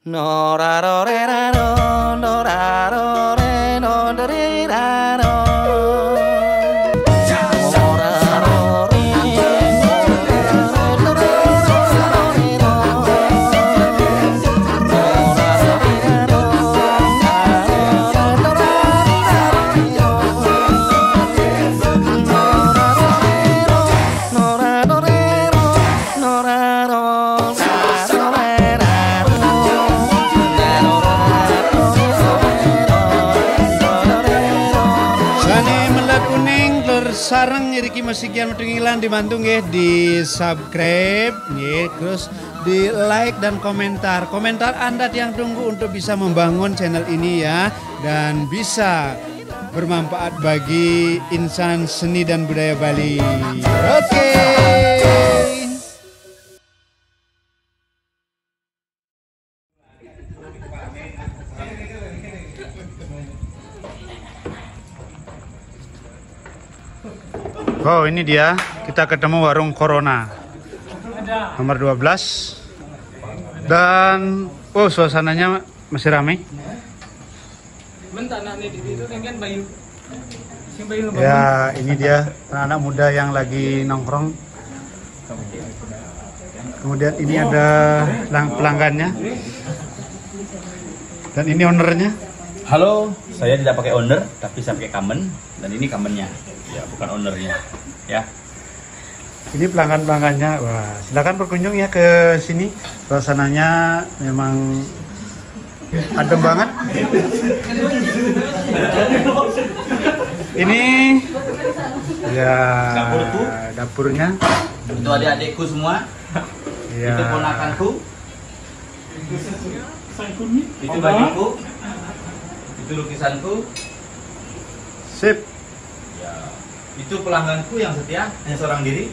No ra ro re ra ro, no ra ro re no da re ra ro. Sarang nyiriki musikian metungilan dibantu nggih di subscribe nggih, terus di like dan komentar. Komentar Anda yang tunggu untuk bisa membangun channel ini ya, dan bisa bermanfaat bagi insan seni dan budaya Bali. Oke. Oh, ini dia, kita ketemu warung Corona nomor 12. Dan oh, suasananya masih ramai. Ya, ini dia anak-anak muda yang lagi nongkrong. Kemudian ini ada pelanggannya. Dan ini ownernya. Halo, saya tidak pakai owner, tapi saya pakai kamen. Dan ini kamennya, ya bukan ownernya, ya. Ini pelanggan-pelanggannya. Wah, silakan berkunjung ya ke sini. Suasananya memang adem banget. Ini ya dapurnya. Itu adik-adikku semua. Ya. Itu ponakanku. Itu bagiku. Itu lukisanku. Sip. Ya. Itu pelangganku yang setia, hanya seorang diri.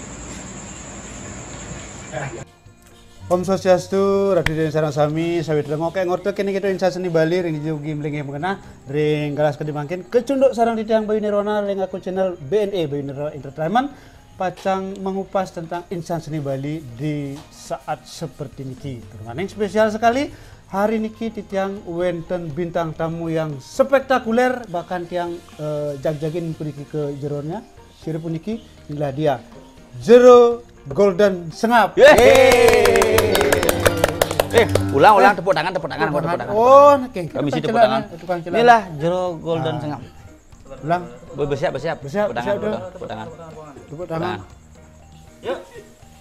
Om Swastiastu, Raditya Sarang Sami, sawit ngoke ngorto kini kita insan seni Bali ring jugi mlingih mengena ring galas kedimangkin kecunduk sarang ditiyang Bayu Nirwana ring akun channel BNE Bayu Nirwana Entertainment pacang mengupas tentang insan seni Bali di saat seperti niki. Termaning spesial sekali hari niki titiang wenten bintang tamu yang spektakuler, bahkan tiang jag-jagin puniki ke jeronnya siri puniki inilah dia Jero Golden Sengap. Ulang tepuk tangan. Oh, oke. Komisi tepuk tangan. Inilah Jero Golden Sengap. Ulang. Bersiap. Tepuk tangan. Yuk.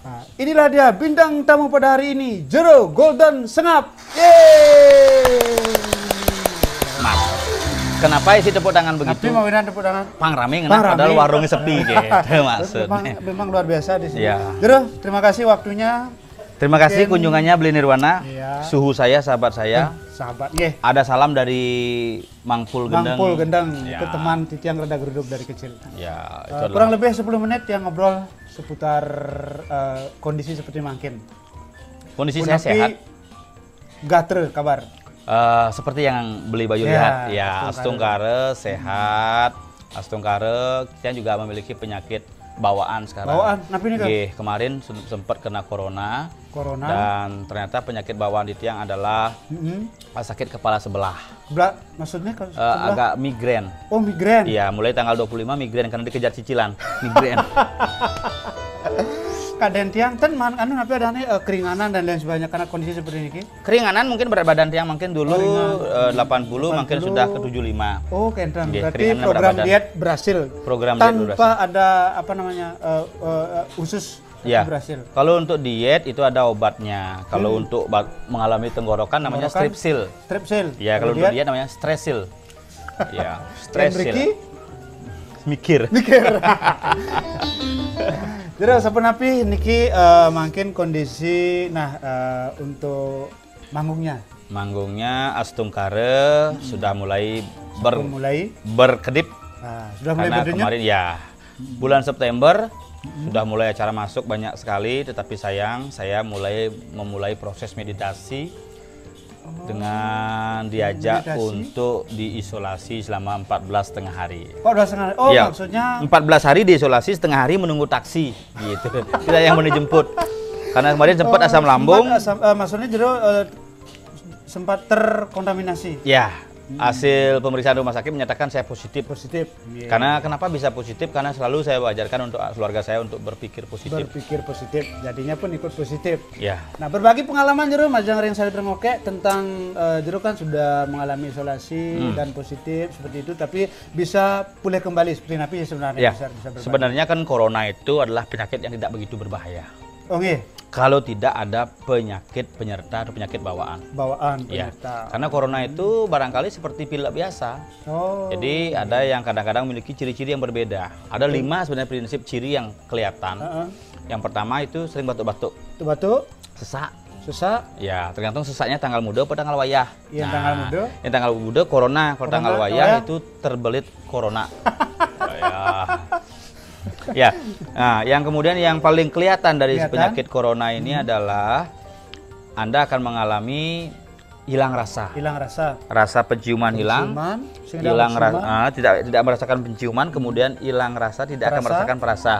Nah, inilah dia bintang tamu pada hari ini, Jero Golden Sengap. Mas, kenapa isi tepuk tangan begitu? Tapi mau tepuk tangan. Pang rame padahal warungnya sepi gitu maksudnya. Memang luar biasa di sini. Ya. Jero, terima kasih waktunya. Terima kasih kunjungannya Beli Nirwana. Iya. Suhu saya, sahabat saya. Sahabat, ye. Ada salam dari Mangpul Gendeng. Mangpul Gendeng, Ya. itu teman titiang rada geruduk dari kecil. Ya, itu adalah Kurang lebih 10 menit yang ngobrol seputar kondisi seperti mangkin. kondisi saya sehat. Gatre kabar. Seperti yang Beli Bayu Ya, lihat, ya Astungkare. Astungkare sehat. Astungkare kita juga memiliki penyakit bawaan sekarang. Bawaan, kenapa ini, Kak? Kemarin sempat kena corona. Corona. Dan ternyata penyakit bawaan di tiang adalah sakit kepala sebelah. Maksudnya kalau sebelah? Agak migrain. Oh, migrain. Iya, mulai tanggal 25 migrain karena dikejar cicilan. Migrain. Kaden tiang kan anu tapi ada keringanan dan lain sebagainya karena kondisi seperti ini. Keringanan mungkin berat badan tiang mungkin dulu 80 mungkin 80. sudah ke 75. Oh, kentang. Iya, Berarti keringanan program berat badan. diet berhasil. Program diet tanpa berhasil. ada apa namanya usus Ya. berhasil. Kalau untuk diet itu ada obatnya. Kalau untuk mengalami tenggorokan namanya strepsil. Strepsil. Ya, kalau untuk diet namanya stresil. Ya, stresil. Mikir. Jadi sepenapi niki makin kondisi untuk manggungnya Astungkare sudah mulai berkedip. Sudah mulai Karena berdenyut. kemarin ya bulan September sudah mulai acara masuk banyak sekali, tetapi saya memulai proses meditasi dengan diajak meditasi? untuk diisolasi selama 14,5 hari. Oh, udah setengah. Oh, Ya, maksudnya 14 hari diisolasi, setengah hari menunggu taksi gitu. Kita yang mau dijemput. Karena kemarin sempat asam lambung. maksudnya Jero sempat terkontaminasi. Ya, hasil pemeriksaan rumah sakit menyatakan saya positif. Positif. Iya. Karena kenapa bisa positif? Karena selalu saya wajarkan untuk keluarga saya untuk berpikir positif. Berpikir positif, jadinya pun ikut positif. Ya. Nah, berbagi pengalaman Jero Mas Jang Ring Sari Trengoke tentang Jero kan sudah mengalami isolasi dan positif seperti itu, tapi bisa pulih kembali seperti napi sebenarnya. Ya. Bisa berbagi. Sebenarnya kan corona itu adalah penyakit yang tidak begitu berbahaya. Oh nggih, Kalau tidak ada penyakit penyerta atau penyakit bawaan. bawaan Ya. penyerta. Karena corona itu barangkali seperti pilek biasa. Oh. Jadi ada yang kadang-kadang memiliki ciri-ciri yang berbeda. Ada 5 sebenarnya prinsip ciri yang kelihatan. Heeh. Yang pertama itu sering batuk-batuk, Itu batuk, sesak. sesak, Ya, tergantung sesaknya tanggal muda atau tanggal wayah. yang tanggal muda. Yang tanggal muda corona, kalau Corona, tanggal oh wayah ya? itu terbelit corona. Oh, ya. Ya. Nah, yang kemudian yang paling kelihatan dari Kelihatan? penyakit corona ini adalah Anda akan mengalami hilang rasa. Hilang rasa. Rasa penciuman hilang. Penciuman, sehingga Hilang maksimal. tidak merasakan penciuman, kemudian hilang rasa, tidak akan Perasa? merasakan perasa.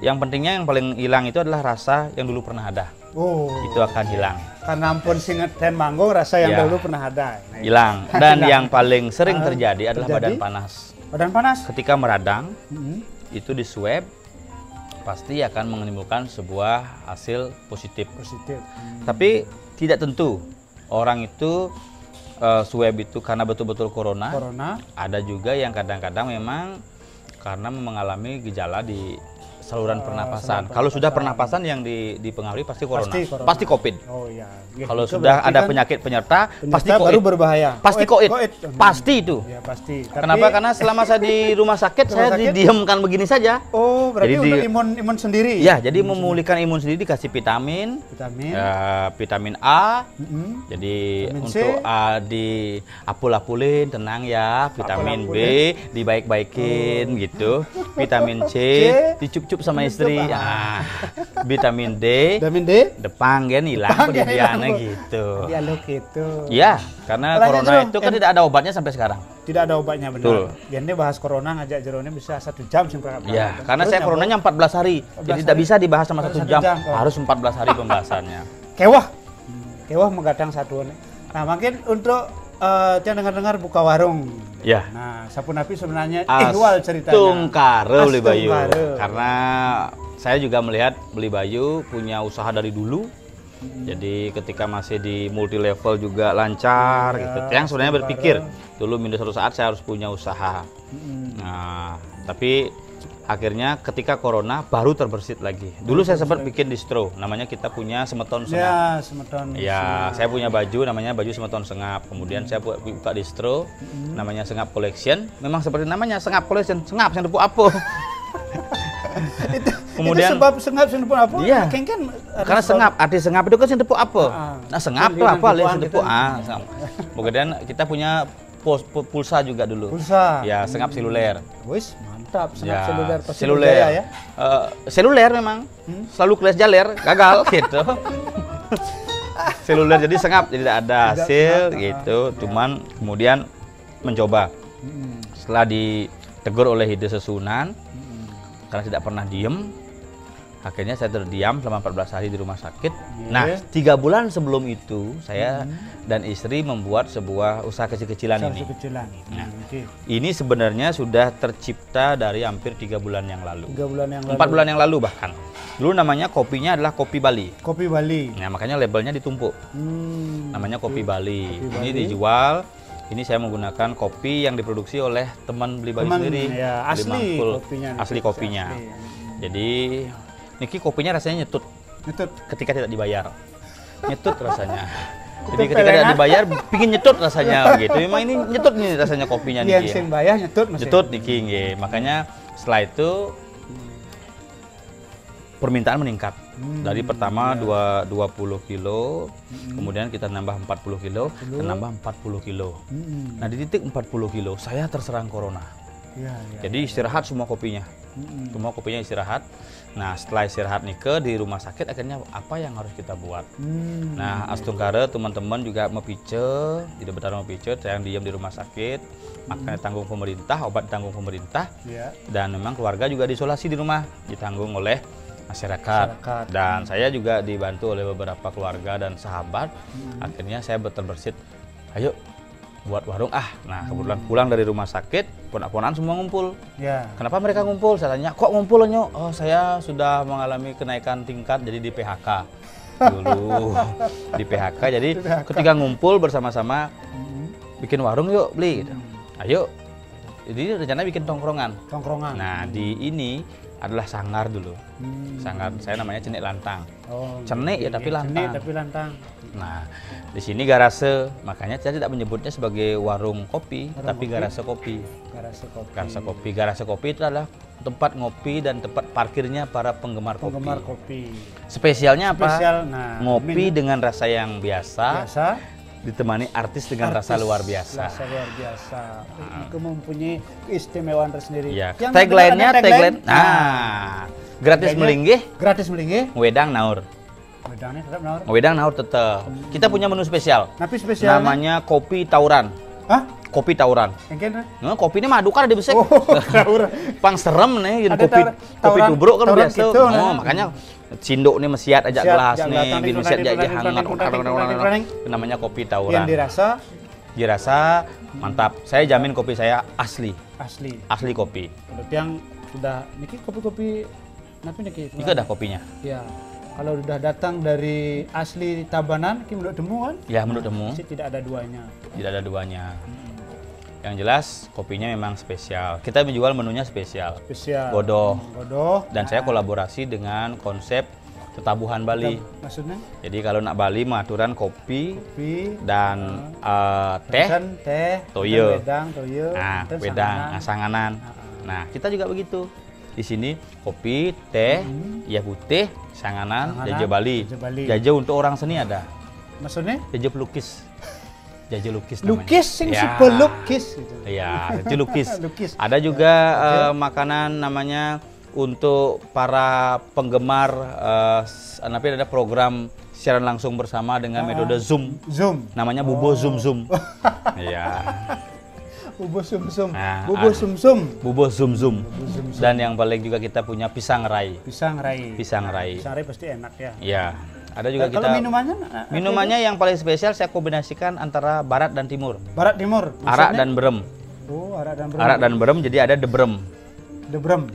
Yang pentingnya yang paling hilang itu adalah rasa yang dulu pernah ada. Oh. Itu akan hilang. Karena ampun singet dan manggung rasa yang Ya. dahulu pernah ada. Nah, Hilang. Dan Hilang. yang paling sering Ah, terjadi adalah terjadi? badan panas. Badan panas. Ketika meradang, Mm-mm. itu di swab pasti akan menimbulkan sebuah hasil positif. Positif. Tapi tidak tentu orang itu swab itu karena betul-betul corona. Corona. Ada juga yang kadang-kadang memang karena mengalami gejala di saluran pernapasan. saluran Kalau sudah pernapasan. pernapasan yang dipengaruhi pasti corona. Pasti corona. Pasti COVID. Oh iya. Ya, Kalau itu sudah berarti ada kan penyakit penyerta, pasti penyerta baru COVID. berbahaya. Pasti COVID. Pasti itu. Ya pasti. Tapi- Kenapa? Karena selama saya di rumah sakit, Rumah saya sakit? didiamkan begini saja. Oh, berarti Jadi untuk imun sendiri. Ya, jadi memulihkan imun sendiri dikasih vitamin, Vitamin. vitamin A. Mm-mm. Jadi Vitamin C. untuk A di apul-apulin, tenang ya. Vitamin B dibaik-baikin gitu. Vitamin C dicup-cup sama istri. Ah. Vitamin D Vitamin D. depan kan hilang Depan kan pendidikannya hilang. gitu. Ya lo gitu. Ya, karena Lanjut, corona Jero. itu kan tidak ada obatnya sampai sekarang. Tidak ada obatnya benar. Betul. Jadi bahas corona ngajak Jerone bisa 1 jam sih Pak. Ya, karena Terus saya nyambung. coronanya 14 hari. 14 Jadi tidak hari. bisa dibahas sama Harus 1 1 jam. jam. Oh. Harus 14 hari pembahasannya. Kewah. Kewah menggadang satuan. Nah, mungkin untuk yang dengar-dengar buka warung. Ya. Nah, Sapu Napi sebenarnya ihwal ceritanya. Tungkare Beli Bayu. Astungkare. Karena saya juga melihat Beli Bayu punya usaha dari dulu. Jadi ketika masih di multi level juga lancar gitu. Yang sebenarnya berpikir dulu suatu saat saya harus punya usaha. Nah, tapi akhirnya ketika corona baru terbersit lagi. Dulu saya sempat bikin distro, namanya kita punya Semeton Sengap. Ya, semeton. Ya, saya punya baju namanya baju Semeton Sengap. Kemudian saya buka distro namanya Sengap Collection. Memang seperti namanya Sengap Collection, sengap yang tepuk apa. Kemudian itu sebab sengap sing pun apa? Iya. Kan karena sengap, arti sengap itu kan sing tepuk apa? Ah. Nah, sengap Kan itu apa? dengan Sing tepuan tepuk kita. sengap. Kemudian kita punya pulsa juga dulu. pulsa. Ya, sengap seluler. Wis, mantap sengap Ya, seluler pasti seluler. berjaya ya. Seluler memang. Selalu kelas jaler, gagal gitu. Seluler jadi sengap, jadi tidak ada hasil gitu. Cuman kemudian mencoba. Setelah ditegur oleh Hide Sesunan karena tidak pernah diem, akhirnya saya terdiam selama 14 hari di rumah sakit. Nah, 3 bulan sebelum itu saya dan istri membuat sebuah usaha kecil-kecilan ini. Kecilan. Nah. Oke. Ini sebenarnya sudah tercipta dari hampir 3 bulan yang lalu. 3 bulan yang lalu. 4 bulan yang lalu bahkan. Dulu namanya kopinya adalah kopi Bali. Kopi Bali. Nah, makanya labelnya ditumpuk. Namanya kopi Bali. Ini dijual. Ini saya menggunakan kopi yang diproduksi oleh teman Beli Bali Teman, sendiri. ya, Beli asli Mangkul. kopinya. Asli kopinya. Asli. Jadi niki kopinya rasanya nyetut Nyetut. ketika tidak dibayar. Nyetut rasanya. Itu Jadi ketika tidak pelengan. dibayar, pingin nyetut rasanya gitu. Memang ini nyetut nih rasanya kopinya Yang niki. sing bayar nyetut masih. Nyetut niki nggih. Makanya setelah itu permintaan meningkat. Dari pertama 20 kilo, kemudian kita nambah 40 kilo, dan nambah 40 kilo. Nah, di titik 40 kilo saya terserang corona. Iya, iya. Jadi istirahat semua kopinya. Semua kopinya istirahat. Nah, setelah istirahat nike di rumah sakit, akhirnya apa yang harus kita buat? Nah, Astungkare teman-teman juga mepice, tidak betah mepice, yang diam di rumah sakit, makanya tanggung pemerintah, obat tanggung pemerintah, Iya. dan memang keluarga juga diisolasi di rumah, ditanggung oleh masyarakat. Dan saya juga dibantu oleh beberapa keluarga dan sahabat. Akhirnya saya berterbersit, ayo buat warung Nah kebetulan pulang dari rumah sakit, ponak-ponakan semua ngumpul. Ya. Kenapa mereka ngumpul? Saya tanya, kok ngumpul Nyo? Oh saya sudah mengalami kenaikan tingkat jadi di PHK dulu. Di PHK, jadi ketika ngumpul bersama-sama bikin warung yuk beli gitu. Ayo, jadi rencananya bikin tongkrongan. Nah di ini adalah sanggar dulu. Sanggar saya namanya Cenik Lantang. Cenik ya tapi lantang. Cenik tapi lantang. Nah, di sini garase, makanya saya tidak menyebutnya sebagai warung kopi, tapi garase kopi. Garase kopi itu adalah tempat ngopi dan tempat parkirnya para penggemar kopi. Spesialnya apa? Ngopi dengan rasa yang biasa. Ditemani artis dengan rasa luar biasa. Itu mempunyai keistimewaan tersendiri. Ya. Tagline-nya gratis melinggih. Wedang naur. Wedang naur tetap. Kita punya menu spesial. Namanya kopi tauran. Kopi tauran. Kopi ini madu kan ada besek. Pang serem nih, kopi tubruk kan biasa. Makanya Cinduk nih mesiat ajak gelas nih, bin mesiat ajak hangat. Namanya kopi tauran. Yang dirasa mantap. Saya jamin kopi saya asli kopi. Yang sudah niki kopi-kopi niki. Ini ada kopinya. Ya. Kalau sudah datang dari asli Tabanan, ki menurut temu kan? Ya, menurut temu. Tidak ada duanya. Tidak ada duanya. Yang jelas kopinya memang spesial. Kita menjual menunya spesial. Godoh. Dan saya kolaborasi dengan konsep Tetabuhan Bali. Maksudnya? Jadi kalau nak Bali aturan kopi dan teh, toyo. Wedang, sanganan. Nah, kita juga begitu. Di sini kopi, teh, ya putih, sanganan, jaja Bali. Jaja untuk orang seni ada. Maksudnya? Jaja pelukis. Jaja lukis namanya. Lukis sing pelukis gitu. Iya, jaja lukis. Ada juga makanan namanya untuk para penggemar ada program siaran langsung bersama dengan metode Zoom. Namanya Bubo Zoom. Iya. Bubur sumsum. Bubur sumsum. Dan yang paling juga kita punya pisang rai. Pisang rai pasti enak ya. Iya. Ada juga kalau minumannya yang paling spesial saya kombinasikan antara barat dan timur. Barat timur. Arak dan berem. Arak dan berem jadi ada debrem.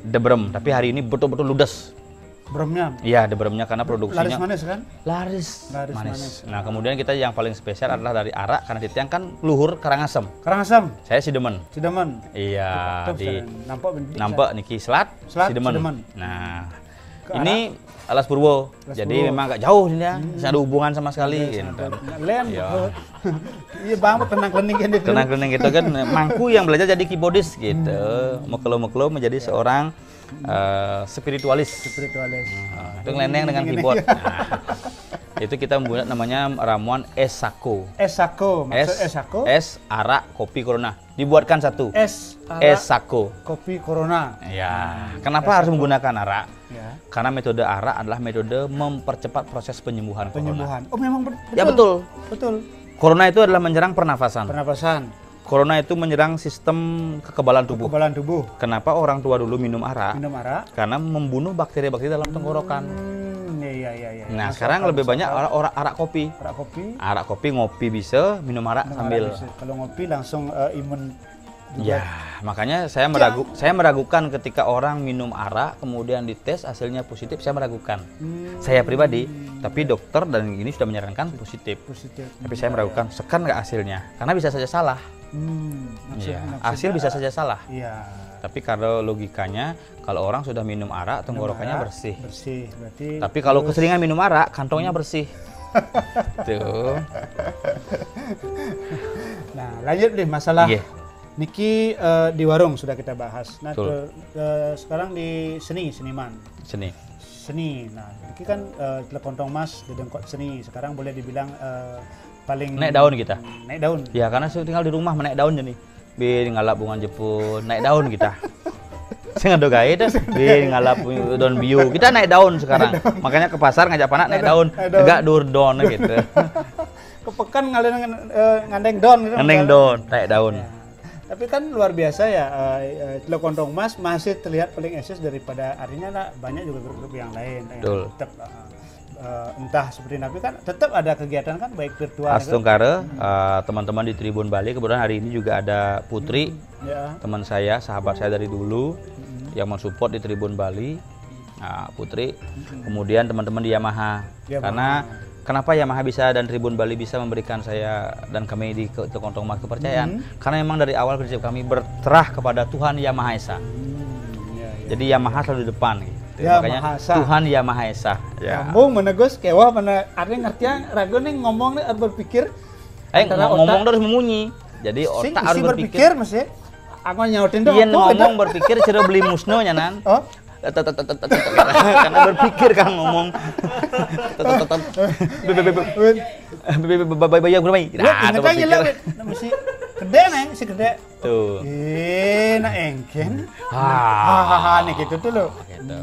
Debrem. Tapi hari ini betul-betul ludes. Bremnya? Iya, debremnya karena produksinya laris manis kan? Laris manis. Nah, kemudian kita yang paling spesial adalah dari arak karena di tiang kan luhur Karangasem. Saya Sidemen. Iya, nampak niki selat Sidemen. Nah, ini Alas Purwo. Jadi memang agak jauh ini ya. Tidak ada hubungan sama sekali gitu. Iya, Bang, tenang gitu kan. Mangku yang belajar jadi keyboardist gitu. Mekelo menjadi seorang spiritualis. Itu ngeleneng dengan keyboard. Itu kita membuat namanya ramuan es sako. Es arak kopi corona. Dibuatkan satu. Es sako kopi corona. Ya. Kenapa harus menggunakan arak? Ya. Karena metode arak adalah metode mempercepat proses penyembuhan. Oh, memang betul. Ya betul. Corona itu adalah menyerang pernafasan. Corona itu menyerang sistem kekebalan tubuh. Kenapa orang tua dulu minum arak? Karena membunuh bakteri-bakteri dalam tenggorokan. Iya. Nah, sekarang lebih banyak orang arak kopi. Arak kopi ngopi bisa, minum arak sambil. Kalau ngopi langsung imun. Ya, makanya saya meragukan ketika orang minum arak kemudian dites hasilnya positif, saya meragukan. Saya pribadi, tapi dokter dan ini sudah menyarankan positif. Tapi saya meragukan, sekan nggak hasilnya? Karena bisa saja salah. Hasil bisa saja salah. Tapi kalau logikanya, kalau orang sudah minum arak, tenggorokannya bersih. Berarti. Tapi kalau keseringan minum arak, kantongnya bersih. Tuh. Nah, lanjut deh masalah. Niki di warung sudah kita bahas. Nah, sekarang di seniman. Seni. Nah, Niki kan Telepontong Mas di Dengkot Seni. Sekarang boleh dibilang paling naik daun kita. Naik daun. Ya, karena saya tinggal di rumah naik daun jadi. Bin ngalap bunga jepun, naik daun kita. Saya ngado gawe dah, bin ngalap daun biu. Kita naik daun sekarang. Makanya ke pasar ngajak panak naik daun. Tegak dur daun gitu. Kepekan ngandeng daun gitu. Ngandeng daun, naik daun. Tapi kan luar biasa ya, Teluk Kontong Mas masih terlihat paling eksis daripada artinya lah, banyak juga grup-grup yang lain yang Betul. tetap entah seperti Nabi kan tetap ada kegiatan kan baik virtual Astung Kare, teman-teman di Tribun Bali, kebetulan hari ini juga ada Putri, ya. teman saya, sahabat saya dari dulu, yang mensupport di Tribun Bali. Nah, Putri, kemudian teman-teman di Yamaha. Karena kenapa Yamaha bisa dan Tribun Bali bisa memberikan saya dan kami di Teluk Kontong Mas kepercayaan? Karena memang dari awal prinsip kami berterah kepada Tuhan Yang Maha Esa. Jadi Yamaha selalu di depan gitu. Ya, Makanya Maha Esa. Tuhan Yang Maha Esa. Ya. Kamu menegus kewa mana ada ngerti ragu nih ngomong nih harus berpikir. Antara Ngomong otak- harus memunyi. Jadi Sing otak harus isi berpikir. Mas ya. Aku nyautin dong. Iya aku ngomong beda. berpikir cira beli musno nyanan. Oh, Karena berpikir Kang ngomong. Bayi aku namai. ingat kan gila wit. Mesti gede neng, si gede. Tuh. Nah engken. Ah. Hahaha nih gitu tuh lo. Gitu.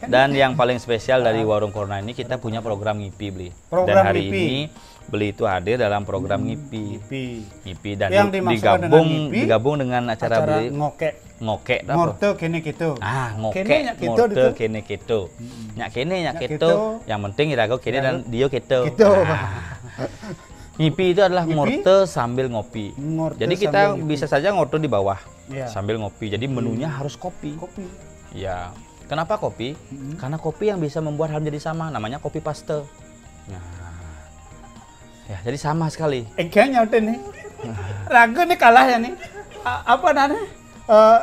Dan yang paling spesial dari Warung Corona ini kita punya program ngipi beli. Program Dan hari ngipi. ini beli itu hadir dalam program ngipi. Pipi. Dan Yang dimaksudkan dengan ngipi, digabung dengan acara beli ngokek. ngokek apa? Ngorte kene gitu. Ngokek Kene nya gitu ngorte gitu. kene keto. Nyak kene nyak Nyak keto. keto. Yang penting irago kene dan dia keto. Gitu. Ngipi itu adalah Ngipi? ngorte sambil ngopi. Ngorte Jadi kita sambil ngipi. bisa saja ngorte di bawah Iya. sambil ngopi. Jadi menunya harus kopi. Kopi. Ya. Kenapa kopi? Karena kopi yang bisa membuat hal menjadi sama, namanya kopi paste. Nah. Ya, jadi sama sekali. Engken nyautin nih. Ragu nih kalah ya nih. Apa namanya?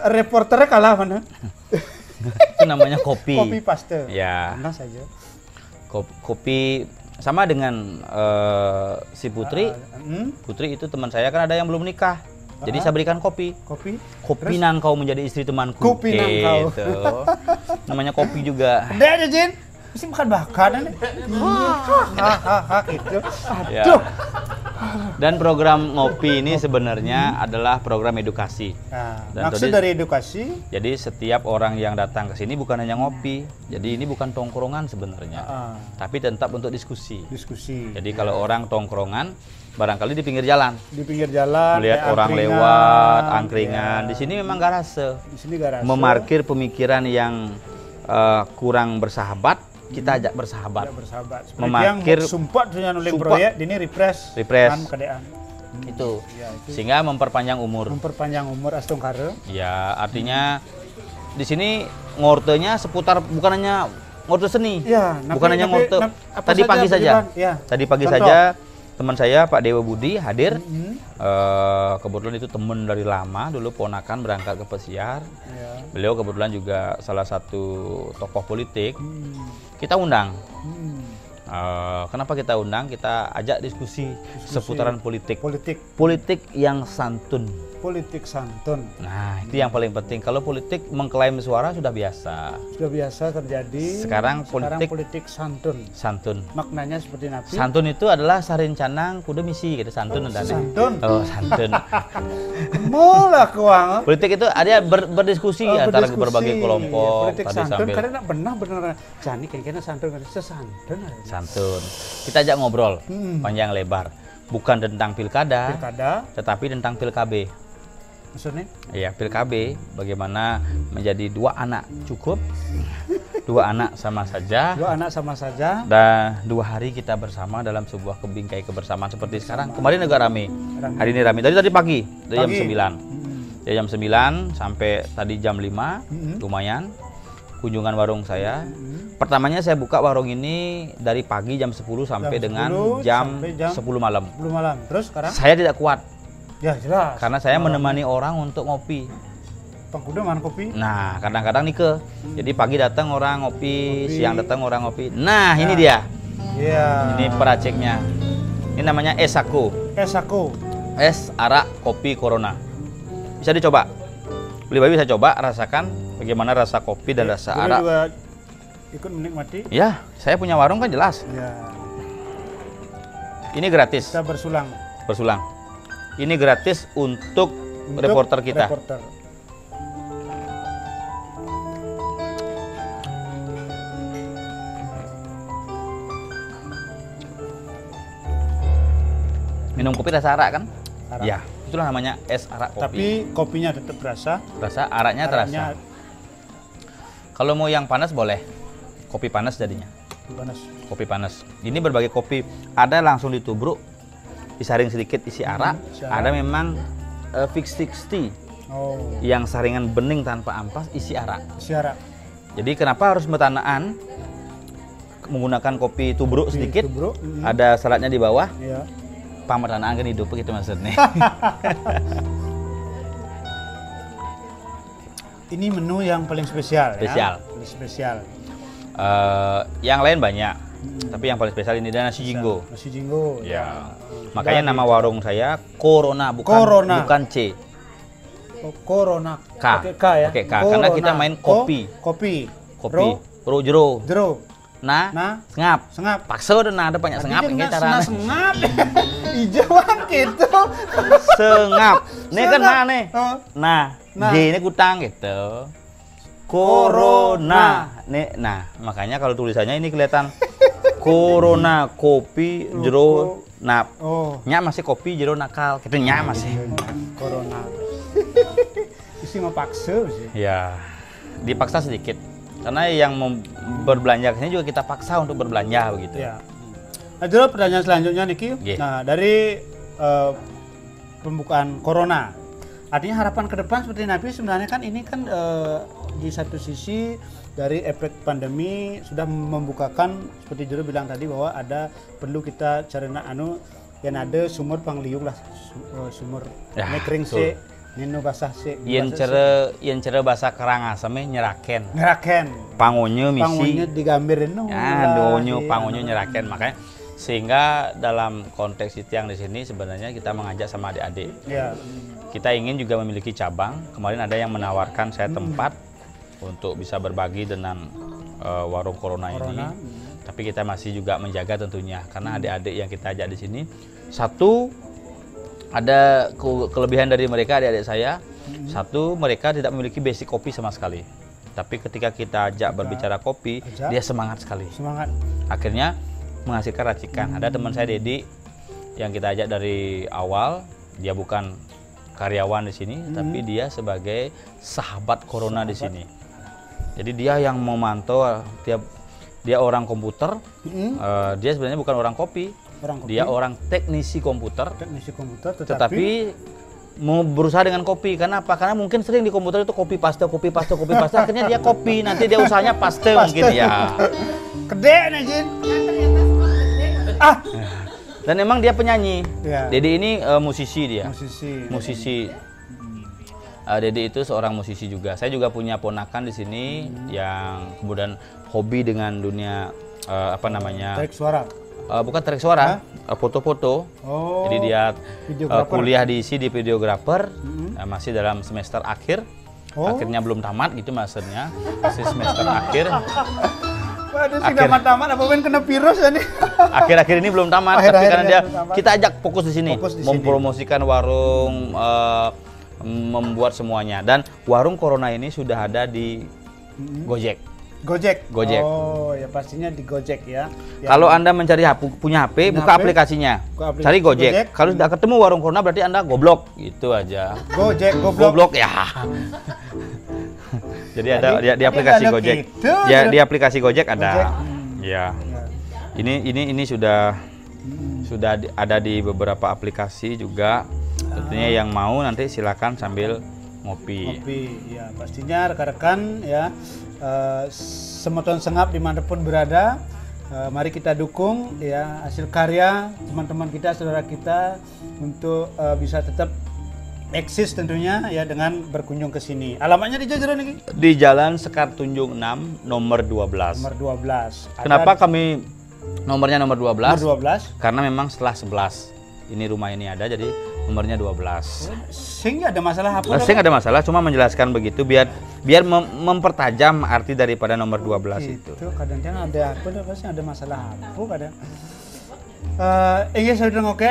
Reporternya kalah mana? Itu namanya kopi. Kopi paste. Ya. Nah saja. Kopi sama dengan si Putri. Putri itu teman saya kan ada yang belum nikah. Jadi saya berikan kopi. Kopi. Kopi nang kau menjadi istri temanku. Kopi nang kau. Gitu. Namanya kopi juga. Gede aja Jin. Mesti makan bakar nih. Hahaha gitu. Ya. Aduh. Dan program ngopi ini sebenarnya adalah program edukasi. Nah, Dan maksud tadi- dari edukasi Jadi setiap orang yang datang ke sini bukan hanya ngopi. Jadi ini bukan tongkrongan sebenarnya. Tapi tetap untuk diskusi. diskusi Jadi kalau orang tongkrongan barangkali di pinggir jalan. di pinggir jalan Melihat kayak orang angkringan, lewat, angkringan. ya. Di sini memang garase. Di sini garasi. Memarkir pemikiran yang kurang bersahabat, kita ajak bersahabat. Tidak bersahabat. Seperti Memarkir yang sumpah dengan nulis sumpah. proyek ini refresh. Refresh. Kan keadaan. Itu. Ya, itu Sehingga memperpanjang umur. memperpanjang umur Astung Kare. Ya, artinya di sini ngortenya seputar bukan hanya ngorte seni. Ya, bukan hanya ngorte. Tadi pagi saja. Ya. Tadi pagi Contoh. saja teman saya Pak Dewa Budi hadir. Hmm. Kebetulan itu teman dari lama, dulu ponakan berangkat ke Pesiar. Ya. Beliau kebetulan juga salah satu tokoh politik. Kita undang. Kenapa kita undang? Kita ajak diskusi seputaran politik. Politik yang santun. Politik santun. Nah, itu yang paling penting. Kalau politik mengklaim suara sudah biasa. Sudah biasa terjadi. Sekarang politik santun. santun. Maknanya seperti Nabi. Santun itu adalah sarin canang kudu misi gitu santun dan Santun. Oh, santun. Mula keuangan. Politik itu ada berdiskusi antara berbagai kelompok Politik tadi santun sambil karena benar jani kayaknya santun sesantun. santun. Kita ajak ngobrol panjang lebar. Bukan tentang pilkada, tetapi tentang pilkab. Maksudnya? Iya, pilkab bagaimana menjadi dua anak cukup. Dua anak sama saja. Dua anak sama saja. Dan 2 hari kita bersama dalam sebuah bingkai kebersamaan seperti sekarang. Kemarin agak rame. Hari ini rame. Tadi pagi, dari jam 9. Dari jam 9 sampai tadi jam 5, lumayan. Kunjungan warung saya. Pertamanya saya buka warung ini dari pagi jam 10 sampai dengan jam 10 malam. 10 malam. Terus sekarang? Saya tidak kuat. Ya jelas. Karena saya menemani orang untuk ngopi. Pengkuda mana kopi? Nah, kadang-kadang nih jadi pagi datang orang ngopi, siang datang orang ngopi. Nah, ini dia. Iya. Ini peraciknya. Ini namanya es saku. Es aku. Es arak kopi Corona. Bisa dicoba. Beli bayi bisa coba, rasakan bagaimana rasa kopi dan rasa Boleh arak. juga ikut menikmati. Ya, saya punya warung kan jelas. Ya. Ini gratis. Kita bersulang. Bersulang. Ini gratis untuk reporter kita. Reporter. Minum kopi rasa arak kan? arak. Ya, itulah namanya es arak kopi. Tapi kopinya tetap berasa. Rasa araknya terasa. Araknya Kalau mau yang panas boleh. Kopi panas jadinya. panas. Kopi panas. Ini berbagai kopi. Ada langsung ditubruk, disaring sedikit isi arak. isi arak. Ada memang fix 60 Oh, yang saringan bening tanpa ampas isi arak. siarak. Jadi kenapa harus betanaan? Menggunakan kopi tubruk sedikit. Bro. Ada seratnya di bawah. Ya. Pamatanaan kan hidup gitu maksudnya. Ini menu yang paling spesial. Spesial. Ya? Paling spesial. Yang lain banyak, tapi yang paling spesial ini ada nasi jinggo. Nasi jinggo. Ya. Makanya nama warung saya Corona, Corona. bukan C. Oh, Corona. K. Pakai K ya. Pakai K, karena kita main kopi. Kopi. Kopi. Ro jero. Jero. Nah, Nah, ngap. sengap. Paksa udah ada banyak sengap ini cara. Sengap. Ijauan gitu. Sengap. Nih kan Sengap. nah nih. Oh. Nah, Nah. G ini kutang gitu. Corona. Nih, nah, makanya kalau tulisannya ini kelihatan Corona kopi jero nap. Oh. Nya masih kopi jero nakal. Gitu nya masih. Corona. Isi mau paksa sih. Ya, dipaksa sedikit. Karena yang berbelanja ke sini juga kita paksa untuk berbelanja begitu. Ya. Nah, Jero, pertanyaan selanjutnya Niki. Oke. Nah, dari pembukaan Corona, artinya harapan ke depan seperti Nabi sebenarnya kan ini kan di satu sisi dari efek pandemi sudah membukakan seperti Jero bilang tadi bahwa ada perlu kita cari yang ada sumur pangliung lah sumur Ya, nekring betul. sih nino basah sih Yen cere bahasa Karangasem nyeraken. ngeraken Pangonyo pangunnya misi. digambarin no. Ya, donyo pangonyo nyeraken makanya sehingga dalam konteks itu yang di sini sebenarnya kita mengajak sama adik-adik. Ya. Kita ingin juga memiliki cabang. Kemarin ada yang menawarkan saya tempat untuk bisa berbagi dengan warung Corona ini. Tapi kita masih juga menjaga tentunya karena adik-adik yang kita ajak di sini satu ada kelebihan dari mereka adik-adik saya. Satu, mereka tidak memiliki basic kopi sama sekali. Tapi ketika kita ajak berbicara kopi, dia semangat sekali. Semangat. Akhirnya menghasilkan racikan. Ada teman saya Dedi yang kita ajak dari awal, dia bukan karyawan di sini, tapi dia sebagai sahabat Corona di sini. Jadi dia yang memantau dia orang komputer, dia sebenarnya bukan orang kopi, dia orang teknisi komputer, tetapi mau berusaha dengan kopi. Karena apa? Karena mungkin sering di komputer itu kopi paste, akhirnya dia kopi, nanti dia usahanya paste mungkin ya. Gede Najin. Dan emang dia penyanyi. Ya. Dedi ini musisi dia. Musisi. Dedi itu seorang musisi juga. Saya juga punya ponakan di sini yang kemudian hobi dengan dunia apa namanya? Tarik suara. Bukan tarik suara, foto-foto. Oh. Jadi dia Videographer. kuliah di di videographer, masih dalam semester akhir. Oh. Akhirnya belum tamat gitu maksudnya. Masih semester akhir. Waduh, si tamat-tamat apa kan kena virus ya nih. Akhir-akhir ini belum tamat, tapi karena dia kita ajak fokus di sini, mempromosikan warung, membuat semuanya. Dan warung Corona ini sudah ada di Gojek. Gojek. Gojek. Oh, ya pastinya di Gojek ya. Kalau Anda mencari punya HP, buka aplikasinya. Cari Gojek. Kalau tidak ketemu warung Corona berarti Anda goblok. Gitu aja. Gojek, Goblok ya. Jadi ada di aplikasi Gojek. Ya, di aplikasi Gojek ada. Ya. Ini sudah ada di beberapa aplikasi juga. Tentunya yang mau nanti silakan sambil ngopi. Ya pastinya rekan-rekan ya semeton sengap dimanapun berada, mari kita dukung ya hasil karya teman-teman kita, saudara kita untuk bisa tetap eksis tentunya ya dengan berkunjung ke sini. Alamatnya di Jajaran nih? Di Jalan Sekar Tunjung 6 nomor 12. Nomor 12. Kenapa kami nomornya nomor 12? Nomor 12. Karena memang setelah 11 ini rumah ini ada, jadi nomornya 12. Sehingga ada masalah apa? Saya nggak ada masalah, cuma menjelaskan begitu biar mempertajam arti daripada nomor 12 itu. Kadang-kadang ada apa? Pasti ada masalah apa? Kadang. Ingin saya oke,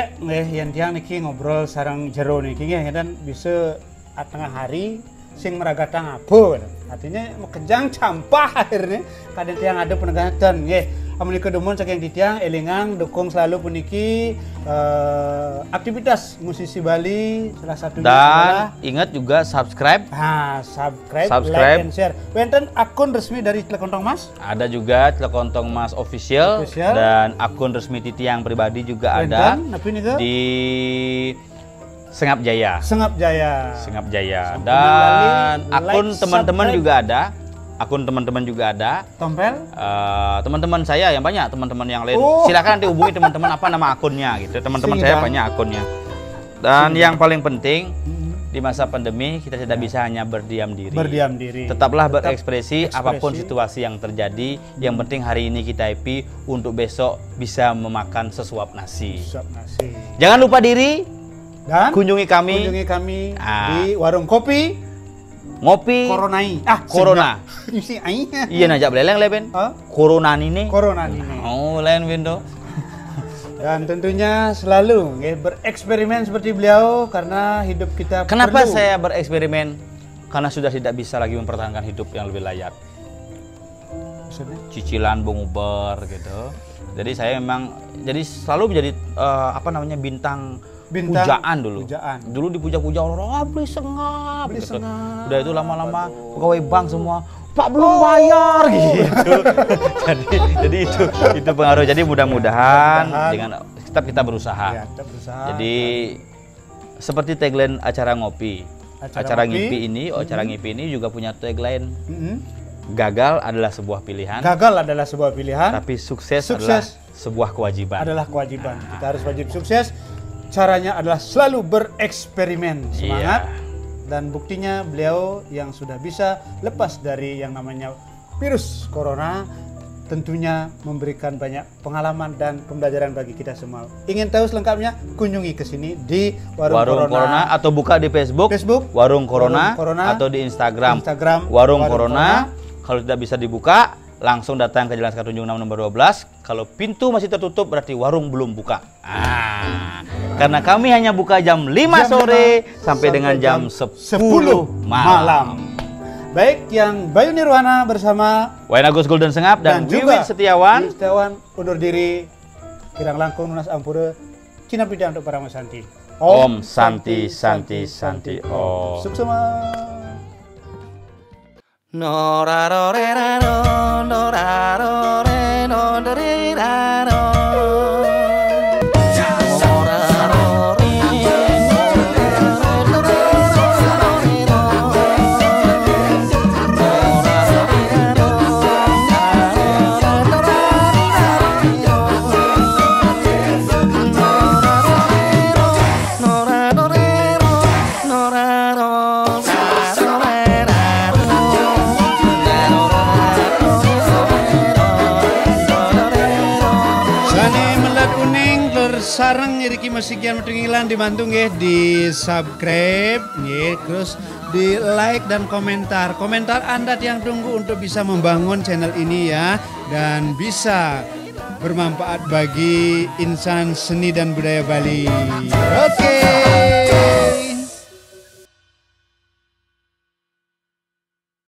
yang tiang niki ngobrol sarang jero niki dan bisa tengah hari sing meragatang apa? Artinya mau kejang campah akhirnya. Kadang tiang ada penegasan, amun kedemon saking titiang elingang dukung selalu puniki aktivitas musisi Bali salah satunya adalah ingat juga subscribe. Subscribe, like and share. Wenten akun resmi dari Telekontong Mas. Ada juga Telekontong Mas official. Dan akun resmi Titiang pribadi juga ada di Sengap Jaya. Dan akun teman-teman juga ada. Tompel? Teman-teman saya yang banyak, teman-teman yang lain. Silakan nanti hubungi teman-teman apa nama akunnya gitu. Teman-teman saya banyak akunnya. Dan yang paling penting di masa pandemi kita tidak bisa hanya berdiam diri. Tetaplah berekspresi apapun situasi yang terjadi. Yang penting hari ini kita happy untuk besok bisa memakan sesuap nasi. Jangan lupa diri. Dan kunjungi kami di warung kopi ngopi Corona. Iya najak beleng leben. Corona ini. Oh lain window. Dan tentunya selalu bereksperimen seperti beliau karena hidup kita Kenapa perlu. saya bereksperimen? Karena sudah tidak bisa lagi mempertahankan hidup yang lebih layak. Maksudnya? Cicilan bunguber gitu. Jadi saya memang selalu menjadi bintang pujaan dulu. Dulu dipuja-puja orang, beli sengap. Gitu. Udah itu lama-lama pegawai bank semua, Pak belum bayar gitu. jadi itu pengaruh. Jadi mudah-mudahan dengan tetap kita berusaha. Jadi seperti tagline acara ngopi. Acara ngipi ini juga punya tagline. Gagal adalah sebuah pilihan. Tapi sukses adalah sebuah kewajiban. Kita harus wajib sukses. Caranya adalah selalu bereksperimen, semangat. Dan buktinya beliau yang sudah bisa lepas dari yang namanya virus corona tentunya memberikan banyak pengalaman dan pembelajaran bagi kita semua. Ingin tahu selengkapnya? Kunjungi ke sini di Warung Corona atau buka di Facebook Warung Corona atau di Instagram Warung Corona. Kalau tidak bisa dibuka, langsung datang ke Jalan Sekartunjung 6 nomor 12. Kalau pintu masih tertutup berarti warung belum buka. Karena kami hanya buka jam 5 sore sampai dengan jam 10 malam. Baik, yang Bayu Nirwana bersama Wayan Agus Golden Sengap dan Wiwit Setiawan undur diri. Kirang langkung nunas ampura. Cina pida untuk para masanti. Om Santi Santi Santi Om. Suksema. No ra ro re ra ro, no ra ro re no re ra ro. Sarang Riki Masikian Metungilan dibantu nggih di subscribe nggih, terus di like dan komentar. Komentar Anda yang tunggu untuk bisa membangun channel ini ya, dan bisa bermanfaat bagi insan seni dan budaya Bali. Oke.